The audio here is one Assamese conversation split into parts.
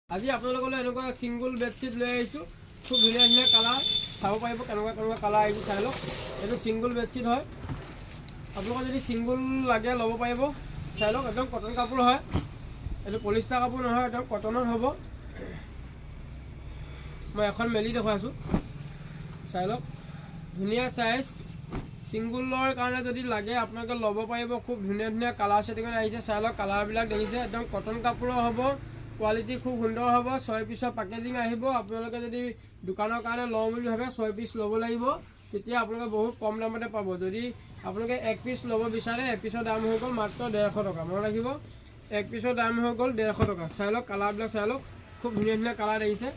আজি আপোনালোকলৈ এনেকুৱা চিংগুল বেডশ্বীট লৈ আহিছোঁ। খুব ধুনীয়া ধুনীয়া কালাৰ চাব পাৰিব, কেনেকুৱা কালাৰ আহিছে চাই লওক। এইটো চিংগুল বেডশ্বীট হয়। আপোনালোকৰ যদি চিংগুল লাগে ল'ব পাৰিব। চাই লওক, একদম কটন কাপোৰ হয়। এইটো পলিষ্টাৰ কাপোৰ নহয়, একদম কটনত হ'ব। মই এখন মেলি দেখুৱাইছোঁ, চাই লওক। ধুনীয়া চাইজ, চিংগুলৰ কাৰণে যদি লাগে আপোনালোকে ল'ব পাৰিব। খুব ধুনীয়া ধুনীয়া কালাৰ ছেটিঙত আহিছে, চাই লওক। কালাৰবিলাক দেখিছে, একদম কটন কাপোৰৰ হ'ব। কোৱালিটি খুব সুন্দৰ হ'ব। 6 পিছৰ পেকেজিং আহিব। আপোনালোকে যদি দোকানৰ কাৰণে লওঁ বুলি ভাবে 6 পিচ ল'ব লাগিব, তেতিয়া আপোনালোকে বহুত কম দামতে পাব। যদি আপোনালোকে 1 পিচ ল'ব বিচাৰে, 1 পিচৰ দাম হৈ গ'ল মাত্ৰ 150 টকা। মনত ৰাখিব, 1 পিচৰ দাম হৈ গ'ল 150 টকা। চাই লওক কালাৰবিলাক, চাই লওক। খুব ধুনীয়া ধুনীয়া কালাৰ দেখিছে,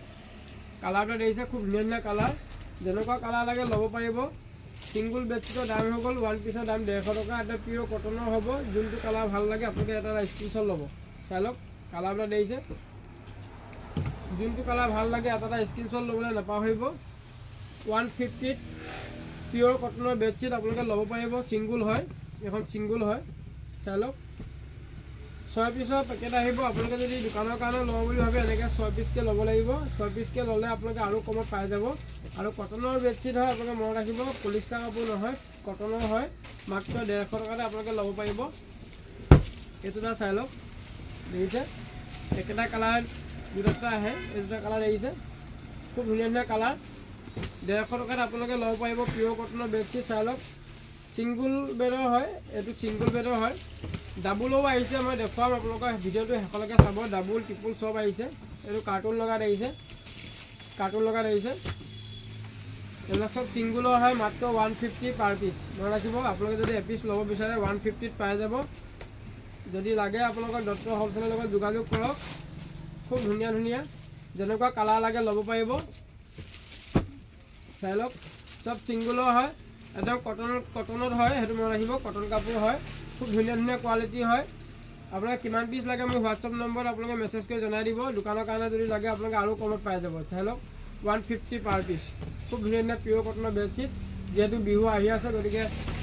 কালাৰবিলাক দেখিছে, খুব ধুনীয়া ধুনীয়া কালাৰ। যেনেকুৱা কালাৰ লাগে ল'ব পাৰিব। চিংগুল বেডশ্বীটৰ দাম হৈ গ'ল 1 পিচৰ দাম 150 টকা। এটা পিয়ৰ কটনৰ হ'ব। যোনটো কালাৰ ভাল লাগে আপোনালোকে এটা স্ক্ৰীনশ্বট ল'ব। চাই লওক কালাৰবিলাক দেখিছে, যোনটো কালাৰ ভাল লাগে এটা স্ক্ৰীনশ্বট ল'বলৈ নাপাহৰিব। 150ত পিয়ৰ কটনৰ বেডশ্বীট আপোনালোকে ল'ব পাৰিব। চিংগুল হয়, এখন চিংগুল হয়। চাই লওক 6 পিচৰ পেকেট আহিব। আপোনালোকে যদি দোকানৰ কাৰণে লওঁ বুলি ভাবে এনেকৈ 6 পিচকৈ ল'ব লাগিব। 6 পিচকৈ ল'লে আপোনালোকে আৰু কমত পাই যাব। আৰু কটনৰ বেডশ্বীট হয়, আপোনালোকে মনত ৰাখিব। পলিষ্টাৰ কাপোৰ নহয়, কটনৰ হয়। মাত্ৰ 150 টকাতে আপোনালোকে ল'ব পাৰিব। এইটো এটা চাই লওক, দেখিছে একেটা কালাৰ দুটা আহে। এই দুটা কালাৰ দেখিছে, খুব ধুনীয়া ধুনীয়া কালাৰ। 150 টকাত আপোনালোকে ল'ব পাৰিব পিয়ৰ কটনৰ বেডশ্বীট। চাই লওক চিংগুল বেডৰ হয়, এইটো চিংগুল বেডৰ হয়। ডাবুলো আহিছে, মই দেখুৱাম আপোনালোকৰ ভিডিঅ'টো শেষলৈকে চাব। ডাবুল ট্ৰিপুল চব আহিছে। এইটো কাৰ্টুন লগাত আহিছে, কাৰ্টুন লগাত আহিছে। এইবিলাক চব চিংগুলৰ হয়। মাত্ৰ 150 পাৰ পিচ। মনত ৰাখিব, আপোনালোকে যদি এপিচ ল'ব বিচাৰে 150ত পাই যাব। যদি লাগে আপোনালোকৰ দত্ত হ'লচেলৰ লগত যোগাযোগ কৰক। খুব ধুনীয়া ধুনীয়া যেনেকুৱা কালাৰ লাগে ল'ব পাৰিব। চাই লওক চব চিংগুলৰ হয়, একদম কটনত হয়। সেইটো মনত ৰাখিব, কটন কাপোৰ হয়। খুব ধুনীয়া ধুনীয়া কোৱালিটি হয়। আপোনাক কিমান পিচ লাগে মোৰ হোৱাটছআপ নম্বৰত আপোনালোকে মেছেজ কৰি জনাই দিব। দোকানৰ কাৰণে যদি লাগে আপোনালোকে আৰু কমত পাই যাব। চাই লওক 150 পাৰ পিচ। খুব ধুনীয়া ধুনীয়া পিয়ৰ কটনৰ বেডশ্বীট। যিহেতু বিহু আহি আছে, গতিকে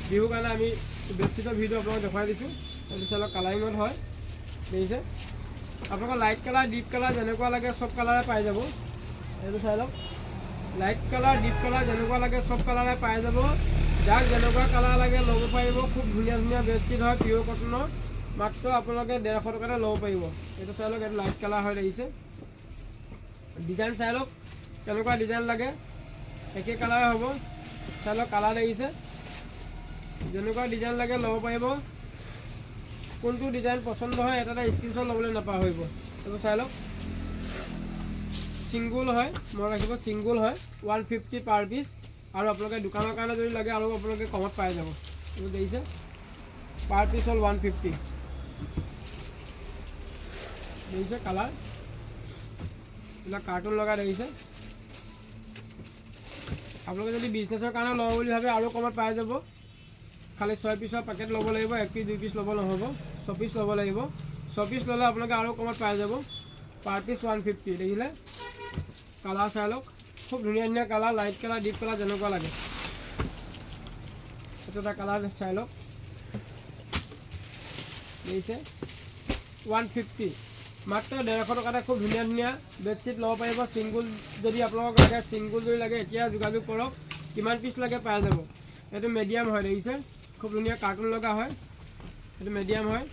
বিহুৰ কাৰণে আমি বেডশ্বীটৰ ভিডিঅ' আপোনালোকক দেখুৱাই দিছোঁ। এইটো চাই লওক কালাৰিঙত হয়, দেখিছে। আপোনালোকৰ লাইট কালাৰ, ডিপ কালাৰ যেনেকুৱা লাগে চব কালাৰে পাই যাব। এইটো চাই লওক লাইট কালাৰ, ডিপ কালাৰ যেনেকুৱা লাগে চব কালাৰে পাই যাব। যাক যেনেকুৱা কালাৰ লাগে ল'ব পাৰিব। খুব ধুনীয়া ধুনীয়া বেডশ্বীট হয় পিয়ৰ কটনৰ। মাত্ৰ আপোনালোকে 150 টকাতে ল'ব পাৰিব। এইটো চাই লওক, এইটো লাইট কালাৰ হয়, দেখিছে। ডিজাইন চাই লওক কেনেকুৱা ডিজাইন লাগে, একে কালাৰ হ'ব। চাই লওক কালাৰ দেখিছে, যেনেকুৱা ডিজাইন লাগে ল'ব পাৰিব। কোনটো ডিজাইন পচন্দ হয় এটা স্ক্ৰীনশ্বট ল'বলৈ নাপাহৰিব। এইটো চাই লওক চিংগুল হয়, মনত ৰাখিব চিংগুল হয়। 150 পাৰ পিচ। আৰু আপোনালোকে দোকানৰ কাৰণে যদি লাগে আৰু আপোনালোকে কমত পাই যাব। এইটো দেখিছে পাৰ পিচ হ'ল 150। দেখিছে কালাৰ, এইবিলাক কাৰ্টুন লগা দেখিছে। আপোনালোকে যদি বিজনেছৰ কাৰণে লওঁ বুলি ভাবে আৰু কমত পাই যাব। খালি 6 পিচৰ পেকেট ল'ব লাগিব। 1 পিচ 2 পিচ ল'ব নহ'ব, 6 পিচ ল'ব লাগিব। 6 পিচ ল'লে আপোনালোকে আৰু কমত পাই যাব। পাৰ পিচ 150। দেখিলে কালাৰ চাই লওক, খুব ধুনীয়া ধুনীয়া colour. Light colour, deep colour যেনেকুৱা লাগে। এইটো এটা কালাৰ চাই লওক, দেখিছে 150। মাত্ৰ 150 টকাতে খুব ধুনীয়া ধুনীয়া বেডশ্বীট ল'ব পাৰিব। চিংগুল যদি আপোনালোকক লাগে, চিংগুল যদি লাগে এতিয়া যোগাযোগ কৰক। কিমান পিচ লাগে পাই যাব। এইটো মিডিয়াম হয়, দেখিছে খুব ধুনীয়া কাৰ্টুন লগা হয়। এইটো মিডিয়াম হয়,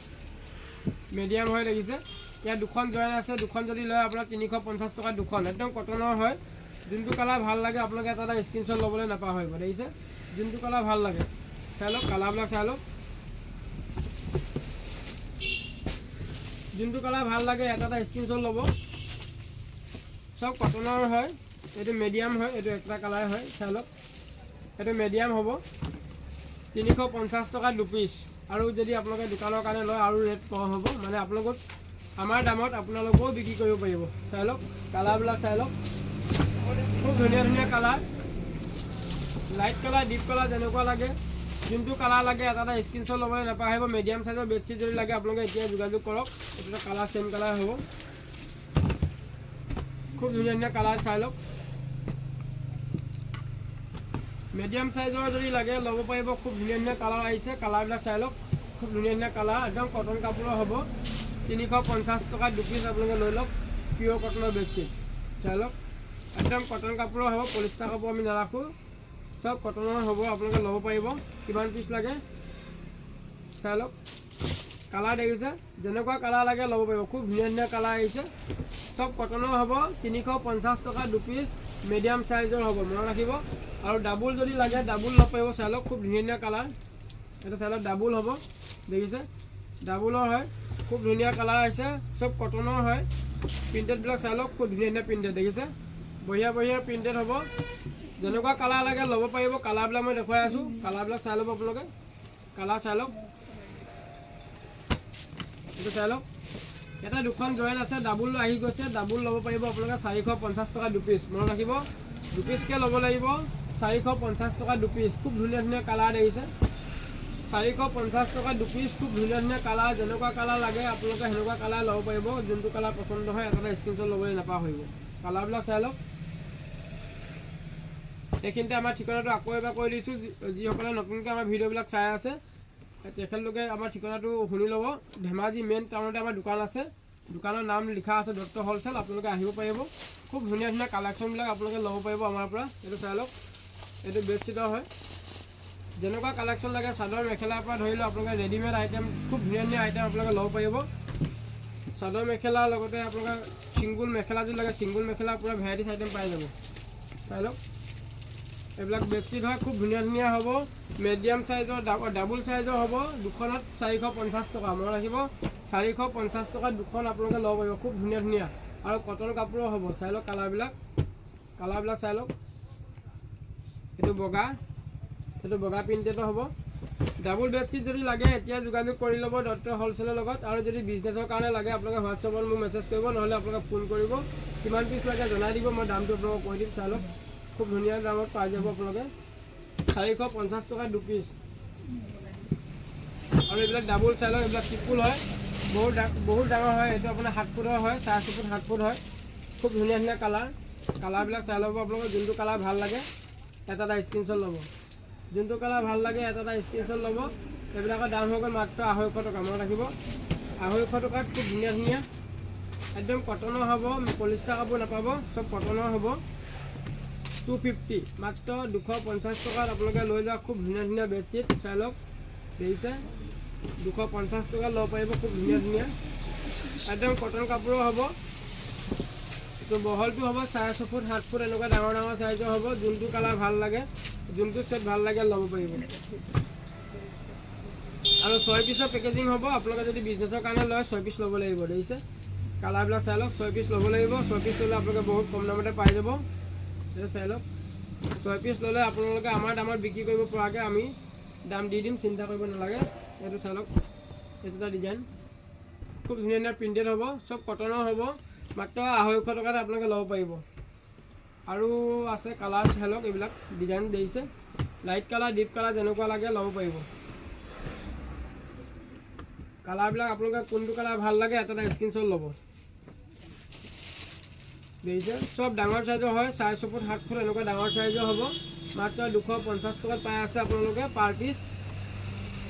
মিডিয়াম হয়, দেখিছে। ইয়াত দুখন জইন আছে। দুখন যদি লয় আপোনাৰ 350 টকা দুখন। একদম কটনৰ হয়। যোনটো কালাৰ ভাল লাগে আপোনালোকে এটা স্ক্ৰীনশ্বট ল'বলৈ নাপাহৰিব। দেখিছে যোনটো কালাৰ ভাল লাগে। চাই লওক কালাৰবিলাক, চাই লওক যোনটো কালাৰ ভাল লাগে এটা স্ক্ৰীনশ্বট ল'ব। চব কটনৰ হয়। এইটো মিডিয়াম হয়, এইটো একটা কালাৰ হয়। চাই লওক এইটো মিডিয়াম হ'ব। 350 টকা 2 পিচ। আৰু যদি আপোনালোকে দোকানৰ কাৰণে লয় আৰু ৰেট কম হ'ব। মানে আপোনালোকক আমাৰ দামত আপোনালোকেও বিক্ৰী কৰিব পাৰিব। চাই লওক কালাৰবিলাক, চাই লওক খুব ধুনীয়া ধুনীয়া colour. Light colour, deep colour যেনেকুৱা লাগে, যোনটো কালাৰ লাগে এটা স্ক্ৰীনশ্বট ল'বলৈ নাপাহৰিব। মিডিয়াম চাইজৰ বেডশ্বীট যদি লাগে আপোনালোকে এতিয়া যোগাযোগ কৰক। এইটো এটা কালাৰ চেম কালাৰ হ'ব। খুব ধুনীয়া ধুনীয়া কালাৰ চাই লওক। মিডিয়াম চাইজৰ যদি লাগে ল'ব পাৰিব। খুব ধুনীয়া ধুনীয়া কালাৰ আহিছে। কালাৰবিলাক চাই লওক, খুব ধুনীয়া ধুনীয়া কালাৰ। একদম কটন কাপোৰৰ হ'ব। 350 টকা 2 পিচ আপোনালোকে লৈ লওক। পিয়ৰ কটনৰ বেডশ্বীট চাই লওক একদম কটন কাপোৰৰ হ'ব পলিষ্টাৰ কাপোৰ আমি নাৰাখোঁ সব কটনৰ হ'ব আপোনালোকে ল'ব পাৰিব কিমান পিচ লাগে চাই লওক কালাৰ দেখিছে যেনেকুৱা কালাৰ লাগে ল'ব পাৰিব খুব ধুনীয়া ধুনীয়া কালাৰ আহিছে সব কটনৰ হ'ব 350 টকা 2 পিচ মিডিয়াম সাইজৰ হ'ব মনত ৰাখিব আৰু ডাবল যদি লাগে ডাবল ল'ব পাৰিব চাই লওক খুব ধুনীয়া ধুনীয়া কালাৰ এটা চাই লওক ডাবল হ'ব দেখিছে ডাবলৰ হয় খুব ধুনীয়া কালাৰ আহিছে সব কটনৰ হয় প্ৰিণ্টেডবিলাক চাই লওক খুব ধুনীয়া ধুনীয়া প্ৰিণ্টেড দেখিছে বঢ়িয়া বঢ়িয়া প্ৰিণ্টেড হ'ব যেনেকুৱা কালাৰ লাগে ল'ব পাৰিব কালাৰবিলাক মই দেখুৱাই আছোঁ কালাৰবিলাক চাই ল'ব আপোনালোকে কালাৰ চাই লওক এইটো চাই লওক এটা দুখন জইন আছে ডাবল আহি গৈছে ডাবল ল'ব পাৰিব আপোনালোকে 450 টকা 2 পিচ মনত ৰাখিব 2 পিচকৈ ল'ব লাগিব 450 টকা 2 পিচ খুব ধুনীয়া ধুনীয়া কালাৰ দেখিছে 450 টকা 2 পিচ খুব ধুনীয়া ধুনীয়া কালাৰ যেনেকুৱা কালাৰ লাগে আপোনালোকে সেনেকুৱা কালাৰ ল'ব পাৰিব যোনটো কালাৰ পচন্দ হয় এটা স্ক্ৰীনশ্বট ল'বলৈ নাপাহৰিব কালাৰবিলাক চাই লওক এইখিনিতে আমাৰ ঠিকনাটো আকৌ এবাৰ কৈ দিছোঁ যিসকলে নতুনকৈ আমাৰ ভিডিঅ'বিলাক চাই আছে তেখেতলোকে আমাৰ ঠিকনাটো শুনি ল'ব ধেমাজি মেইন টাউনতে আমাৰ দোকান আছে দোকানৰ নাম লিখা আছে দত্ত হ'লচেল আপোনালোকে আহিব পাৰিব খুব ধুনীয়া ধুনীয়া কালেকশ্যনবিলাক আপোনালোকে ল'ব পাৰিব আমাৰ পৰা এইটো চাই লওক এইটো বেডশ্বীটৰ হয় যেনেকুৱা কালেকশ্যন লাগে চাদৰ মেখেলাৰ পৰা ধৰি লওক আপোনালোকে ৰেডিমেড আইটেম খুব ধুনীয়া ধুনীয়া আইটেম আপোনালোকে ল'ব পাৰিব চাদৰ মেখেলাৰ লগতে আপোনালোকে ছিংগুল মেখেলা যদি লাগে ছিংগুল মেখেলাৰ পৰা ভেৰাইটিছ আইটেম পাই যাব চাই লওক এইবিলাক বেডশ্বীট হয় খুব ধুনীয়া ধুনীয়া হ'ব মিডিয়াম সাইজৰ ডাবল সাইজৰ হ'ব দুখনত 450 টকা মনত ৰাখিব 450 টকা দুখন আপোনালোকে ল'ব পাৰিব খুব ধুনীয়া ধুনীয়া আৰু কটন কাপোৰৰ হ'ব চাই লওক কালাৰবিলাক চাই লওক এইটো বগা প্ৰিণ্টেডৰ হ'ব ডাবল বেডশ্বীট যদি লাগে এতিয়া যোগাযোগ কৰি ল'ব দত্ত হ'লচেলৰ লগত আৰু যদি বিজনেছৰ কাৰণে লাগে আপোনালোকে হোৱাটছএপত মোক মেছেজ কৰিব নহ'লে আপোনালোকে ফোন কৰিব কিমান পিচ লাগে জনাই দিব মই দামটো আপোনালোকক কৈ দিম চাই লওক খুব ধুনীয়া দামত পাই যাব আপোনালোকে 450 টকা 2 পিচ আৰু এইবিলাক ডাবল চাই লওক এইবিলাক ত্ৰিপুল হয় বহুত ডাঙৰ হয় এইটো আপোনাৰ 7 ফুটৰ হয় 4 ফুট 7 ফুট হয় খুব ধুনীয়া ধুনীয়া কালাৰবিলাক চাই ল'ব আপোনালোকে যোনটো কালাৰ ভাল লাগে এটা স্ক্ৰীনশ্বট ল'ব যোনটো কালাৰ ভাল লাগে এটা স্ক্ৰীনশ্বট ল'ব এইবিলাকৰ দাম হৈ গ'ল মাত্ৰ 250 টকা মনত ৰাখিব 250 টকাত খুব ধুনীয়া ধুনীয়া একদম কটনৰ হ'ব পলিষ্টাৰ কাপোৰ নাপাব চব কটনৰ হ'ব 250 মাত্ৰ 250 টকাত আপোনালোকে লৈ যাওক খুব ধুনীয়া ধুনীয়া বেডশ্বীট চাই লওক দেখিছে 250 টকা ল'ব পাৰিব খুব ধুনীয়া ধুনীয়া একদম কটন কাপোৰৰ হ'ব তো বহলটো হ'ব 4.5 ফুট 7 ফুট এনেকুৱা ডাঙৰ ডাঙৰ সাইজৰ হ'ব যোনটো কালাৰ ভাল লাগে যোনটো সেট ভাল লাগে ল'ব পাৰিব আৰু 6 পিচৰ পেকেজিং হ'ব আপোনালোকে যদি বিজনেছৰ কাৰণে লয় 6 পিচ ল'ব লাগিব দেখিছে কালাৰবিলাক চাই লওক 6 পিচ ল'ব লাগিব 6 পিচ ল'লে আপোনালোকে বহুত কম দামতে পাই যাব এইটো চাই লওক 6 পিচ ল'লে আপোনালোকে আমাৰ দামত বিক্ৰী কৰিব পৰাকৈ আমি দাম দি দিম চিন্তা কৰিব নালাগে এইটো চাই লওক এইটো এটা ডিজাইন খুব ধুনীয়া ধুনীয়া প্ৰিণ্টেড হ'ব চব কটনৰ হ'ব মাত্ৰ 250 টকাত আপোনালোকে ল'ব পাৰিব আৰু আছে কালাৰ চাই লওক এইবিলাক ডিজাইন দেখিছে লাইট কালাৰ ডিপ কালাৰ যেনেকুৱা লাগে ল'ব পাৰিব কালাৰবিলাক আপোনালোকে কোনটো কালাৰ ভাল লাগে এটা স্ক্ৰীনশ্বট ল'ব দেখিছে চব ডাঙৰ সাইজৰ হয় 4.5 ফুট 7 ফুট এনেকুৱা ডাঙৰ সাইজৰ হ'ব মাত্ৰ 250 টকাত পাই আছে আপোনালোকে পাৰ পিচ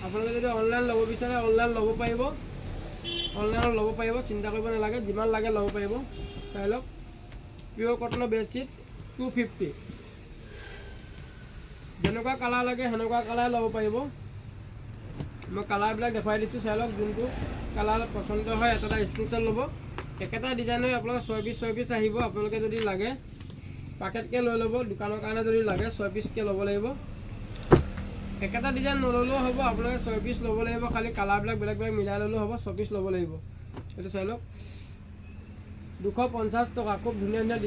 আপোনালোকে যদি অনলাইন ল'ব বিচাৰে অনলাইন ল'ব পাৰিব অনলাইনত ল'ব পাৰিব চিন্তা কৰিব নালাগে যিমান লাগে ল'ব পাৰিব চাই লওক পিয়ৰ কটনৰ বেডশ্বীট 250 যেনেকুৱা কালাৰ লাগে সেনেকুৱা কালাৰ ল'ব পাৰিব মই কালাৰবিলাক দেখুৱাই দিছোঁ চাই লওক যোনটো কালাৰ পচন্দ হয় এটা স্ক্ৰীনশ্বট ল'ব একেটা ডিজাইনৰ আপোনালোকে 6 পিচ আহিব আপোনালোকে যদি লাগে পাকেটকৈ লৈ ল'ব দোকানৰ কাৰণে যদি লাগে 6 পিচকৈ ল'ব লাগিব একেটা ডিজাইন নল'লেও হ'ব আপোনালোকে 6 পিচ ল'ব লাগিব খালি কালাৰবিলাক বেলেগ বেলেগ মিলাই ল'লেও হ'ব 6 পিচ ল'ব লাগিব এইটো চাই লওক 250 টকা খুব ধুনীয়া ধুনীয়া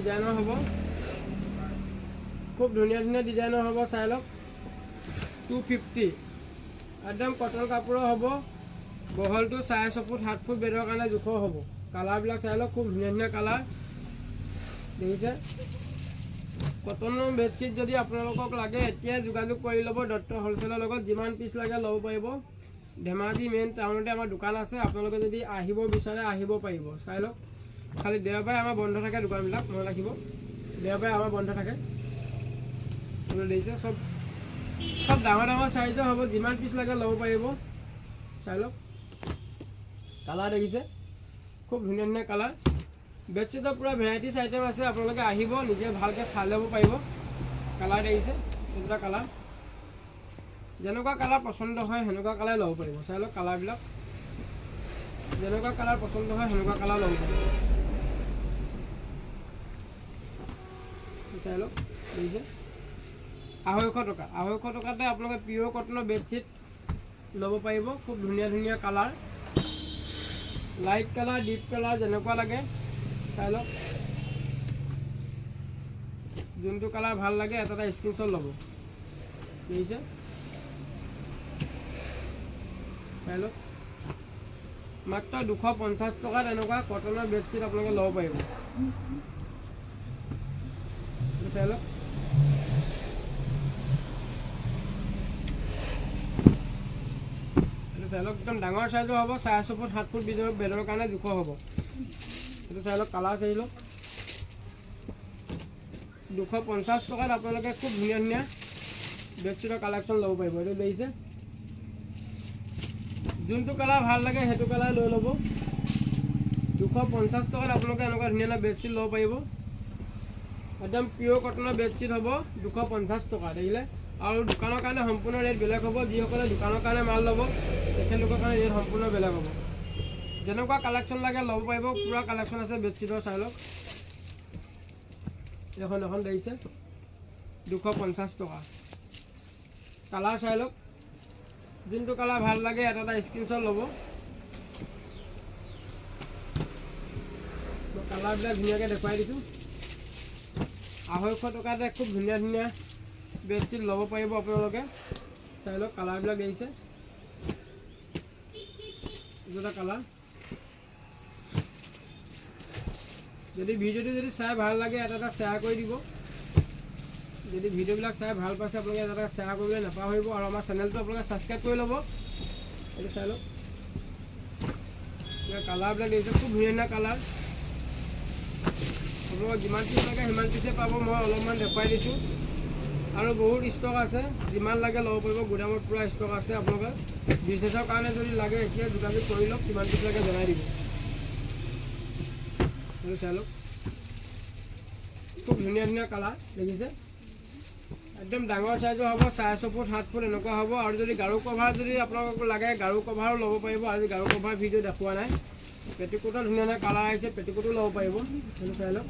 ডিজাইনৰ হ'ব চাই লওক 250 একদম কটন কাপোৰৰ হ'ব বহলটো 4.5 ফুট 7 ফুট বেডৰ কাৰণে জোখৰ হ'ব কালাৰবিলাক চাই লওক খুব ধুনীয়া ধুনীয়া কালাৰ দেখিছে কটনৰ বেডশ্বীট যদি আপোনালোকক লাগে এতিয়া যোগাযোগ কৰি ল'ব দত্ত হ'লচেলৰ লগত যিমান পিচ লাগে ল'ব পাৰিব ধেমাজি মেইন টাউনতে আমাৰ দোকান আছে আপোনালোকে যদি আহিব বিচাৰে আহিব পাৰিব চাই লওক খালি দেওবাৰে আমাৰ বন্ধ থাকে দোকানবিলাক মনত ৰাখিব দেওবাৰে আমাৰ বন্ধ থাকে দেখিছে চব ডাঙৰ ডাঙৰ সাইজৰ হ'ব যিমান পিচ লাগে ল'ব পাৰিব চাই লওক কালাৰ দেখিছে খুব ধুনীয়া ধুনীয়া কালাৰ বেডশ্বীটৰ পূৰা ভেৰাইটিজ আইটেম আছে, আপোনালোকে আহিব নিজে ভালকৈ চাই ল'ব পাৰিব। কালাৰ দেখিছে এইকেইটা কালাৰ, যেনেকুৱা কালাৰ পচন্দ হয় সেনেকুৱা কালাৰ ল'ব পাৰিব। চাই লওক কালাৰবিলাক, যেনেকুৱা কালাৰ পচন্দ হয় সেনেকুৱা কালাৰ ল'ব পাৰিব। চাই লওক দেখিছে 250 টকা। 250 টকাতে আপোনালোকে পিয়'ৰ কটনৰ বেডশ্বীট ল'ব পাৰিব। খুব ধুনীয়া ধুনীয়া colour, light colour, deep colour, যেনেকুৱা লাগে চাই লওক। যোনটো কালাৰ ভাল লাগে এটা এটা স্ক্ৰীনশ্বট ল'ব। দেখিছে চাই লওক, মাত্ৰ 250 টকাত এনেকুৱা কটনৰ বেডশ্বীট আপোনালোকে ল'ব পাৰিব। চাই লওক চাই লওক একদম ডাঙৰ চাইজৰ হ'ব, 4.5 ফুট 7 ফুট বেডৰ কাৰণে জোখৰ হ'ব। এইটো চাই লওক কালাৰ চাই লওক, 250 টকাত আপোনালোকে খুব ধুনীয়া ধুনীয়া বেডশ্বীটৰ কালেকশ্যন ল'ব পাৰিব। এইটো দেখিছে, যোনটো কালাৰ ভাল লাগে সেইটো কালাৰ লৈ ল'ব। 250 টকাত আপোনালোকে এনেকুৱা ধুনীয়া ধুনীয়া বেডশ্বীট ল'ব পাৰিব। একদম পিয়'ৰ কটনৰ বেডশ্বীট হ'ব 250 টকা। দেখিলে, আৰু দোকানৰ কাৰণে সম্পূৰ্ণ ৰেট বেলেগ হ'ব। যিসকলে দোকানৰ কাৰণে মাল ল'ব তেখেতলোকৰ কাৰণে ৰেট সম্পূৰ্ণ বেলেগ হ'ব। যেনেকুৱা কালেকশ্যন লাগে ল'ব পাৰিব, পূৰা কালেকশ্যন আছে বেডশ্বীটৰ। চাই লওক এখন দেখিছে 250 টকা। কালাৰ চাই লওক, যোনটো কালাৰ ভাল লাগে এটা এটা স্ক্ৰীনশ্বট ল'ব। মই কালাৰবিলাক ধুনীয়াকৈ দেখুৱাই দিছোঁ। 250 টকাতে খুব ধুনীয়া ধুনীয়া বেডশ্বীট ল'ব পাৰিব আপোনালোকে। চাই লওক কালাৰবিলাক দেখিছে, এইটো এটা কালাৰ। যদি ভিডিঅ'টো যদি চাই ভাল লাগে এটা এটা শ্বেয়াৰ কৰি দিব। যদি ভিডিঅ'বিলাক চাই ভাল পাইছে আপোনালোকে এটা এটা শ্বেয়াৰ কৰিবলৈ নাপাহৰিব, আৰু আমাৰ চেনেলটো আপোনালোকে ছাবস্ক্ৰাইব কৰি ল'ব। এইটো চাই লওক কালাৰবিলাক দেখিছে, খুব ধুনীয়া ধুনীয়া কালাৰ। আপোনালোকক যিমান পিচ লাগে সিমান পিচে পাব। মই অলপমান দেখুৱাই দিছোঁ, আৰু বহুত ষ্টক আছে, যিমান লাগে ল'ব পাৰিব। গুদামত পূৰা ষ্টক আছে। আপোনালোকে বিজনেছৰ কাৰণে যদি লাগে এতিয়া যোগাযোগ কৰি লওক, কিমান পিচ লাগে জনাই দিব। এইটো চাই লওক খুব ধুনীয়া ধুনীয়া কালাৰ দেখিছে, একদম ডাঙৰ চাইজৰ হ'ব, 4.5 ফুট 7 ফুট এনেকুৱা হ'ব। আৰু যদি গাৰু কভাৰ যদি আপোনালোকক লাগে গাৰু কভাৰো ল'ব পাৰিব। আজি গাৰু কভাৰ ভিডিঅ' দেখুওৱা নাই। পেটিকোটৰ ধুনীয়া ধুনীয়া কালাৰ আহিছে, পেটিকোটো ল'ব পাৰিব। সেইটো চাই লওক,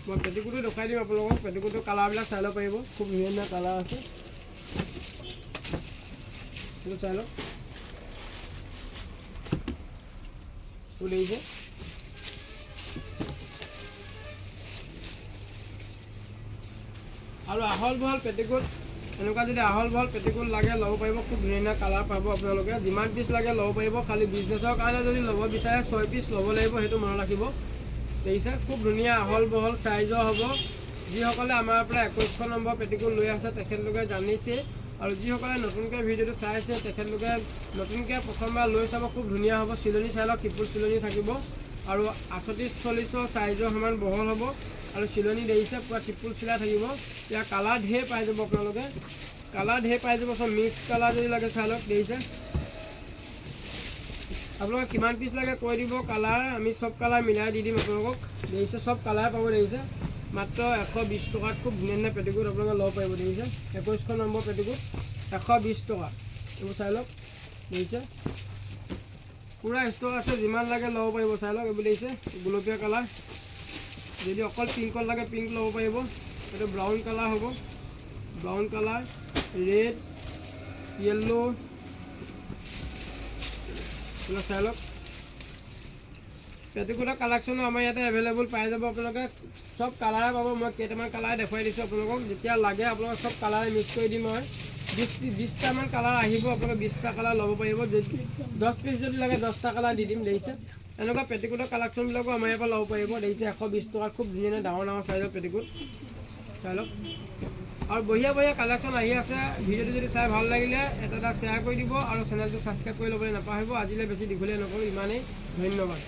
মই পেটিকোটো দেখুৱাই দিম আপোনালোকক। পেটিকোটৰ কালাৰবিলাক চাই ল'ব পাৰিব, খুব ধুনীয়া ধুনীয়া কালাৰ আছে। সেইটো চাই লওক দেখিছে, আৰু আহল বহল পেটিকোট এনেকুৱা যদি আহল বহল পেটিকোট লাগে ল'ব পাৰিব। খুব ধুনীয়া ধুনীয়া কালাৰ পাব আপোনালোকে, যিমান পিচ লাগে ল'ব পাৰিব। খালি বিজনেছৰ কাৰণে যদি ল'ব বিচাৰে 6 পিচ ল'ব লাগিব, সেইটো মনত ৰাখিব। দেখিছে খুব ধুনীয়া আহল বহল চাইজৰ হ'ব। যিসকলে আমাৰ পৰা 21 নম্বৰ পেটিকোট লৈ আছে তেখেতলোকে জানিছে, আৰু যিসকলে নতুনকৈ ভিডিঅ'টো চাইছে তেখেতলোকে নতুনকৈ প্ৰথমবাৰ লৈ চাব। খুব ধুনীয়া হ'ব। চিলনি চাই লওক, ট্ৰিপুল চিলনি থাকিব, আৰু 38-40 চাইজৰ সমান বহল হ'ব, আৰু চিলনি দেখিছে পূৰা ট্ৰিপুল চিলাই থাকিব। ইয়াৰ কালাৰ ঢেৰ পাই যাব আপোনালোকে, কালাৰ ঢেৰ পাই যাব। চব মিক্স কালাৰ যদি লাগে চাই লওক দেখিছে। আপোনালোকে কিমান পিচ লাগে কৈ দিব, কালাৰ আমি চব কালাৰ মিলাই দি দিম আপোনালোকক। দেখিছে চব কালাৰ পাব। দেখিছে মাত্ৰ 120 টকাত খুব ধুনীয়া ধুনীয়া পেটিকোট আপোনালোকে ল'ব পাৰিব। দেখিছে 21 নম্বৰ পেটিকোট 120 টকা। এইবোৰ চাই লওক দেখিছে, পূৰা ষ্টক আছে, যিমান লাগে ল'ব পাৰিব। চাই লওক এইবোৰ দেখিছে গোলপীয়া কালাৰ। যদি অকল পিংকত লাগে পিংক ল'ব পাৰিব। এইটো ব্ৰাউন কালাৰ হ'ব, ব্ৰাউন কালাৰ, ৰেড, য়েল্লো, এইবিলাক চাই লওক। পেটিকোটৰ কালেকশ্যনো আমাৰ ইয়াতে এভেইলেবল পাই যাব আপোনালোকে। চব কালাৰে পাব। মই কেইটামান কালাৰ দেখুৱাই দিছোঁ আপোনালোকক, যেতিয়া লাগে আপোনালোকক চব কালাৰে মিক্স কৰি দিম। মই 20টামান কালাৰ আহিব, আপোনালোকে 20টা কালাৰ ল'ব পাৰিব। যদি 10 পিচ যদি লাগে 10টা কালাৰ দি দিম। দেখিছে এনেকুৱা পেটিকোটৰ কালেকশ্যনবিলাকো আমাৰ ইয়াৰ পৰা ল'ব পাৰিব। দেখিছে 120 টকাত খুব ধুনীয়া ডাঙৰ ডাঙৰ চাইজৰ পেটিকোট চাই লওক, আৰু বঢ়িয়া বঢ়িয়া কালেকশ্যন আহি আছে। ভিডিঅ'টো যদি চাই ভাল লাগিলে এটা শ্বেয়াৰ কৰি দিব, আৰু চেনেলটো ছাবস্ক্ৰাইব কৰি ল'বলৈ নাপাহৰিব। আজিলৈ বেছি দীঘলীয়া নকৰোঁ, ইমানেই। ধন্যবাদ।